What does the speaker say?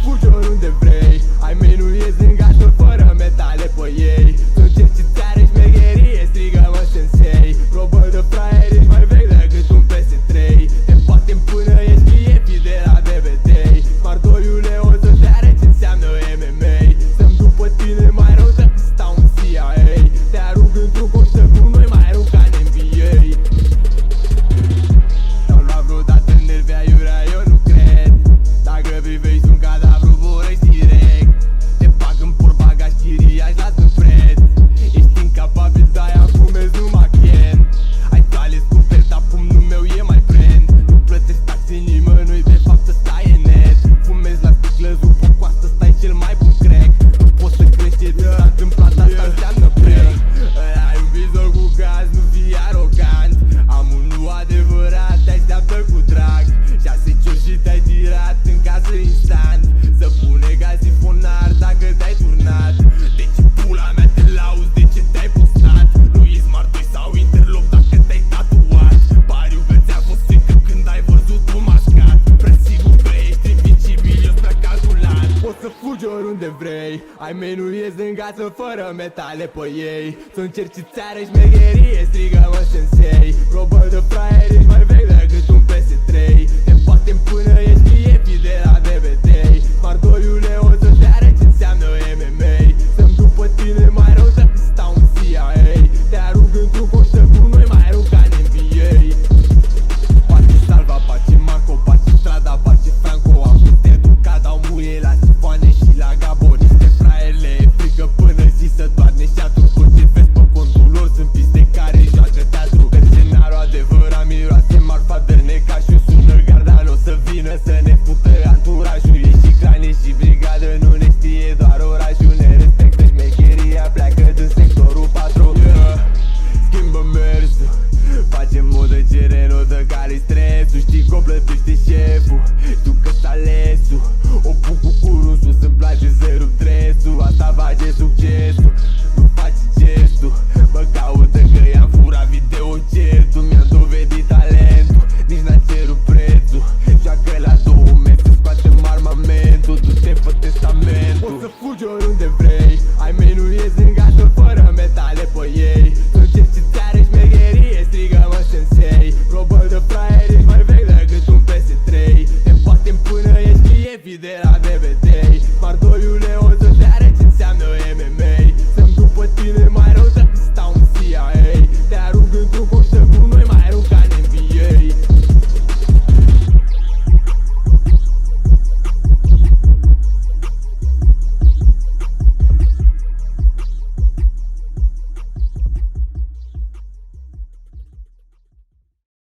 fugi oriunde vrei. Ai mei nu ies din gașă fără metale pe ei. Sunt cercetare, șmecherie, strigă-mă sensei. Probă de fraier, ești mai vechi decât un PS3. Te batem până ești fie de la DBT. Martoriule, o să te arăt ce înseamnă MMA. Stăm după tine mai rău decât stau în CIA. Te arunc într-un coștă cu noi mai rău ca în NBA. Te-au luat vreodată în nervi aiurea, eu nu cred. Dacă privești un cadavru, vorbești direct. Te bag în por, bagaj, chiriaș, las în preț. Ești incapabil, de-aia fumezi numai Ken. Ai toale scumpe, dar pumnul meu e mai brand. Nu plătești taxe nimănui, de fapt ăsta e net. Fumezi la sticlă, zupă coastă, stai cel mai bun crack. Nu poți să crești ce ți s-a întâmplat, asta înseamnă break. Ai un vizor cu gaz, nu fii arogant. Am unul adevărat, te așteaptă cu drag. 6 ciori și te-ai tirat în casă instant. Să pune gazifonar dacă te-ai turnat. De ce pula mea te lauzi, de ce te-ai postat? Nu e Smart 2 sau Interlock dacă te-ai tatuat. Pariu că ți-a fost frică când ai văzut un mașcat. Prea sigur că ești invincibil, eu prea calculat. Poți să fugi oriunde vrei. Ai mei nu ies din gață fără metale pe ei. Sunt cercițare, șmecherie, strigă-mă sensei. Probă de fraier, ești mai vechi decât un PS3. Te batem până ești fie de la DBT. Martoriule, o să te arăt ce înseamnă MMA. Stăm după tine mai rău